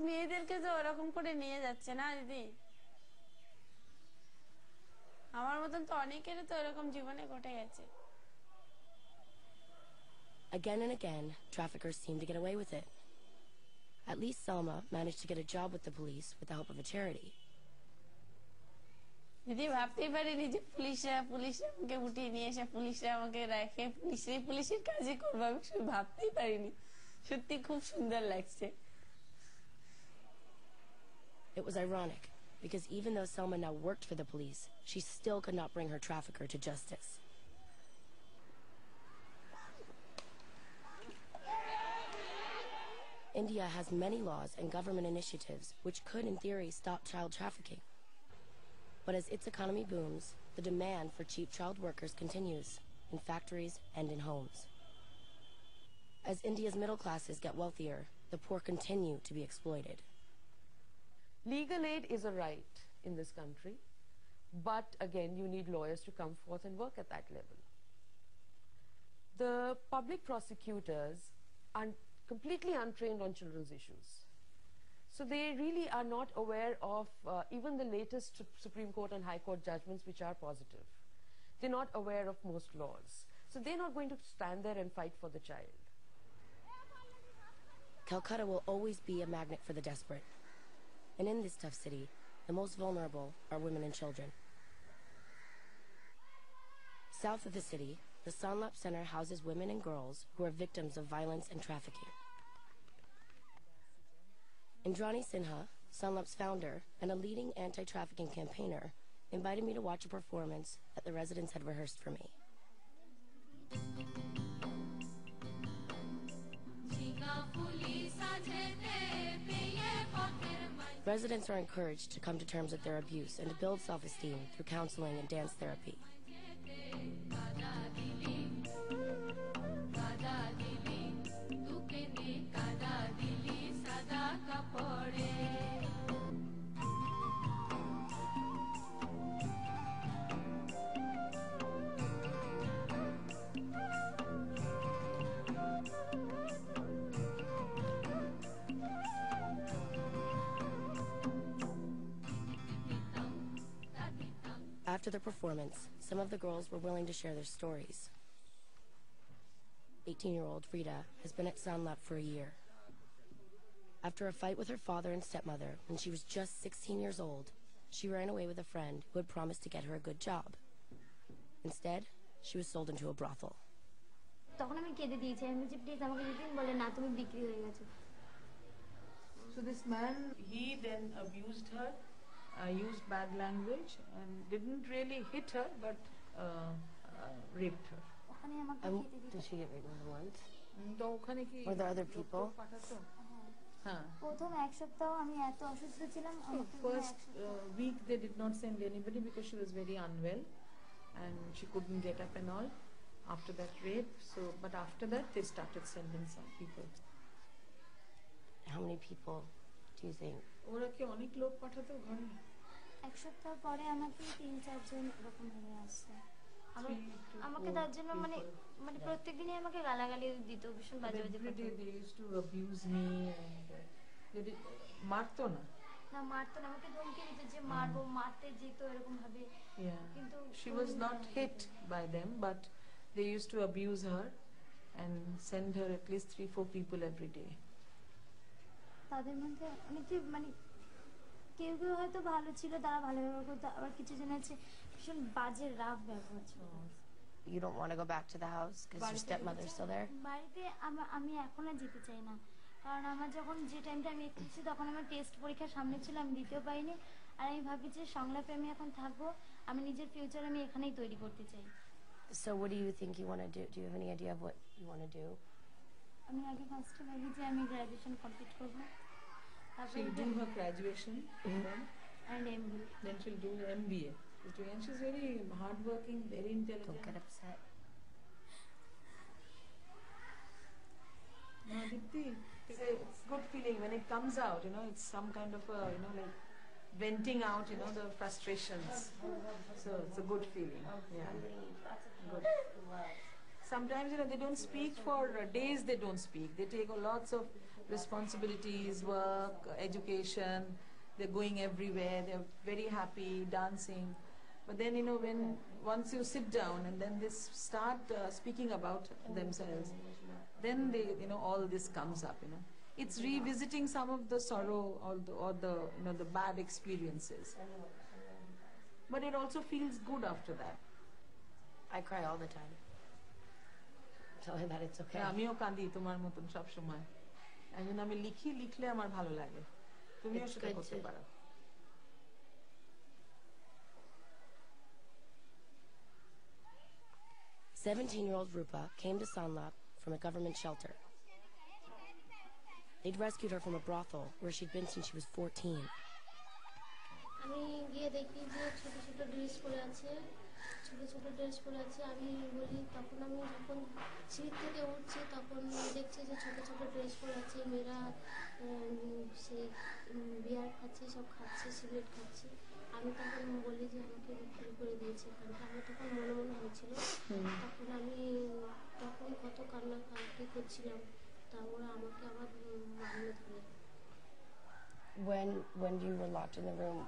মেয়েদেরকে যে ওরকম করে নিয়ে যাচ্ছে না দিদি, আমার মতন তো অনেকেরই তো এরকম জীবনে ঘটে গেছে। Again and again, traffickers seem to get away with it. At least Selma managed to get a job with the police with the help of a charity. দিদি ভাবতেই পারিনি যে পুলিশরা আমাকে উঠিয়ে নিয়ে এসে পুলিশরা আমাকে রাখে পুলিশের কাজই করবো, আমি ভাবতেই পারিনি। সত্যি খুব সুন্দর লাগছে। It was ironic, because even though Selma now worked for the police, she still could not bring her trafficker to justice. India has many laws and government initiatives which could, in theory, stop child trafficking. But as its economy booms, the demand for cheap child workers continues, in factories and in homes. As India's middle classes get wealthier, the poor continue to be exploited. Legal aid is a right in this country, but again, you need lawyers to come forth and work at that level. The public prosecutors are completely untrained on children's issues. So they really are not aware of even the latest Supreme Court and High Court judgments which are positive. They're not aware of most laws. So they're not going to stand there and fight for the child. Calcutta will always be a magnet for the desperate. And in this tough city, the most vulnerable are women and children. South of the city, the Sanlap Center houses women and girls who are victims of violence and trafficking. Indrani Sinha, Sanlap's founder and a leading anti-trafficking campaigner, invited me to watch a performance that the residents had rehearsed for me. Residents are encouraged to come to terms with their abuse and to build self-esteem through counseling and dance therapy. After the performance, some of the girls were willing to share their stories. 18-year-old Frida has been at Sanlap for a year. After a fight with her father and stepmother when she was just 16 years old, she ran away with a friend who had promised to get her a good job. Instead, she was sold into a brothel. So this man, he then abused her, used bad language and didn't really hit her but raped her. Did she get raped more than once? Were there other people? First week they did not send anybody because she was very unwell and she couldn't get up and all after that rape. But after that they started sending some people. How many people do you think? ওরা কি অনেক লোক পাঠাতো ঘরে? এক সপ্তাহ পরে আমাকে 3-4 জন এরকম হয়ে আসছে। আমাকে তার জন্য মানে প্রত্যেকদিনই আমাকে গালাগালি দিত, ভীষণ বাজে বাজে কথা। They used to abuse me and মারতো না? না মারতো না, আমাকে ধমকি দিত যে মারবো, মারতে যেত এরকম ভাবে। কিন্তু she was not hit by them but they used to abuse her and send her at least 3-4 people every day. তাদের মধ্যে অনেকে মানে কেউ কেউ হয়তো ভালো ছিল, তারা ভালো ব্যবহার করতো, আবার কিছু জন আছে ভীষণ বাজে রাফ ব্যবহার ছিল। You don't want to go back to the house because your stepmother's still there? বাড়িতে আমি এখন আর যেতে চাই না, কারণ আমার যখন যে টাইমটা আমি এসেছি তখন আমার টেস্ট পরীক্ষার সামনে ছিল, আমি দিতেও পাইনি। আর আমি ভাবি যে সংলাপে আমি এখন থাকবো, আমি নিজের ফিউচার আমি এখানেই তৈরি করতে চাই। So what do you think you want to do? Do you have any idea of what you want to do? আমি আগে ফার্স্টে ভাবি যে আমি গ্র্যাজুয়েশন কমপ্লিট করব, She'll do her graduation and MBA. Then she'll do MBA. And she's very hardworking, very intelligent. Don't get upset. No, Dipti, it's a good feeling when it comes out, it's some kind of a, like venting out, the frustrations. So it's a good feeling. Yeah. Good. Sometimes, they don't speak for days, they don't speak. They take lots of responsibilities, work, education. They're going everywhere. They're very happy, dancing. But then, when once you sit down and then they start speaking about themselves, then they, all this comes up. It's revisiting some of the sorrow or the bad experiences. But it also feels good after that. I cry all the time. Tell her that it's okay. আমিও কাঁদি তোমার মতন সব সময়। একজন আমি লিখলে আমার ভালো লাগে। তুমিও সেটা করতে পারো। 17-year-old Rupa came to Sanlap from a government shelter. They'd rescued her from a brothel where she'd been since she was 14. আমি গিয়ে দেখি যে ছোট ছোট ড্রেস পরে আছে, আমি বলি, তখন আমি যখন সিঁড়ি থেকে উঠছি তখন দেখছি যে ছোট ছোট ড্রেস পরে আছে মেয়েরা, সে বিয়ার খাচ্ছে, সব খাচ্ছে, সিগারেট খাচ্ছে। আমি তখন বলি যে আমাকে বিক্রি করে দিয়েছে এখানটা। আমি তখন মনে মনে হয়েছিল, তখন কত কান্নাকাটি করছিলাম, তা ওরা আমাকে আবার মারলো ধরে। When you were locked in the room,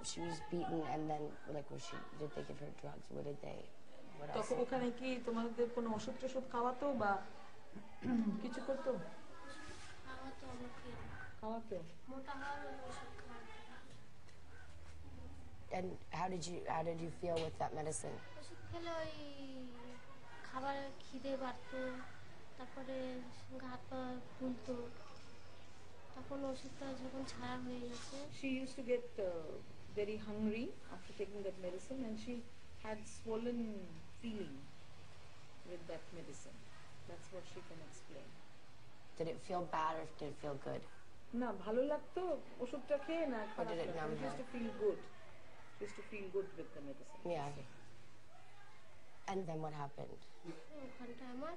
she was beaten, and then did they give her drugs? What else? তখন ওখানে কি তোমাদের কোনো ওষুধ খাওয়াতো বা কিছু করতো? খাওয়াতো। মোটা হওয়ার ওষুধ খাওয়াতো। And how did you feel with that medicine? ওষুধ খেলে ওই খাবার খিদে বাড়তো, তারপরে হাত পা ফুলতো, তখন ওষুধটা যখন ছাড়া হয়ে গেছে। She used to get very hungry after taking that medicine, and she had swollen feeling with that medicine. That's what she can explain. Did it feel bad or did it feel good? না ভালো লাগতো ওষুধটা খেয়ে, না খারাপ লাগতো। She used to feel good. She used to feel good with the medicine. Yeah. And then what happened? ওখানটা আমার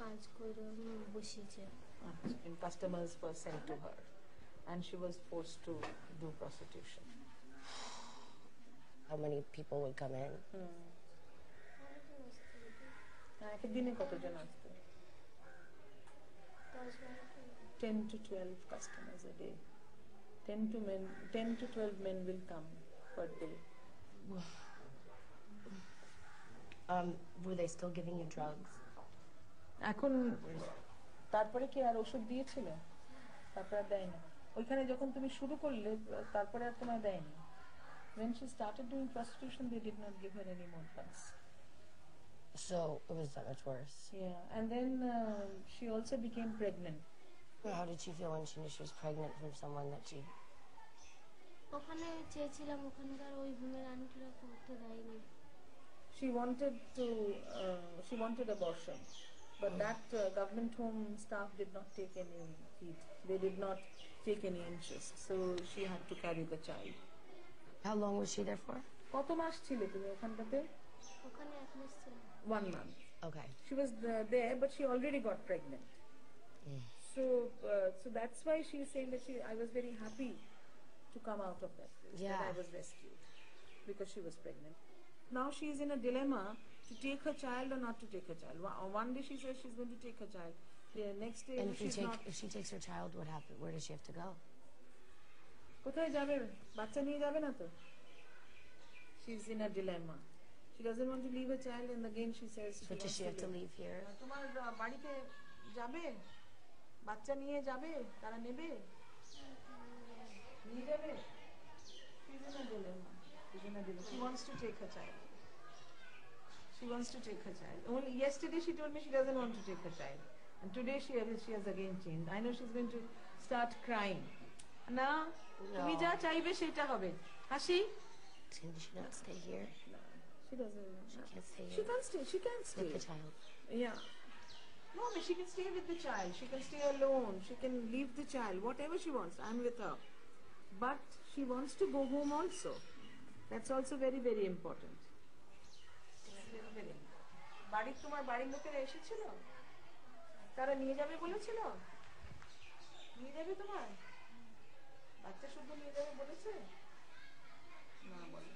কাজ করে বসিয়েছে। And customers were sent to her, and she was forced to do prostitution. How many people would come in? একদিনে কতজন আসতো? 10 to 12 customers a day. 10 to 12 men will come per day. Were they still giving you drugs? এখন তারপরে কি আর ওষুধ দিয়েছিল? তারপরে আর দেয়নি। ওইখানে যখন তুমি শুরু করলে তারপরে আর তোমায় দেয়নি। When she started doing prostitution, they did not give her any more drugs. So it was that much worse. Yeah, and then she also became pregnant. How did she feel when she knew she was pregnant from someone that she... ওখানে চেয়েছিলাম, ওখানকার ওই হোমের আন্টিরা করতে দেয়নি। She wanted abortion, but that government home staff did not take any heed. They did not take any interest, so she had to carry the child. How long was she there for? কত মাস ছিলে তুমি ওখানটাতে? ওখানে 1 মাস ছিলাম। 1 month. Okay. She was there, but she already got pregnant. So that's why she is saying that I was very happy to come out of that place. Yeah. That I was rescued because she was pregnant. Now she is in a dilemma to take her child or not to take her child. One day she says she's going to take her child. The next day And if she takes her child, what happens? Where does she have to go? কোথায় যাবে? বাচ্চা নিয়ে যাবে না তো? She's in a dilemma. She doesn't want to leave her child, and again she says. So does she have to leave here? তোমার বাড়িতে যাবে? বাচ্চা নিয়ে যাবে? তারা নেবে? নিয়ে যাবে? She's in a dilemma. She wants to take her child. Only yesterday she told me she doesn't want to take her child, and today she has again changed. I know she's going to start crying. না, তুমি যা চাইবে সেটা হবে। হাসি? Can she not stay here? No, she doesn't. She can't stay here. She can't stay. With the child. Yeah. No, but she can stay with the child. She can stay alone. She can leave the child. Whatever she wants. I'm with her. But she wants to go home also. That's also very, very important. বাড়ির তোমার বাড়ির লোকেরা এসেছিল? তারা নিয়ে যাবে বলেছিল? নিয়ে যাবে তোমার? বাচ্চা শুদ্ধ নিয়ে যাবে বলেছে? না বলে।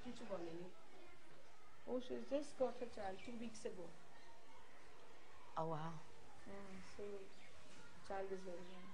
কিছু বলেনি। Oh, she's just got her child 2 weeks ago. Oh wow. Yeah, so child is very young.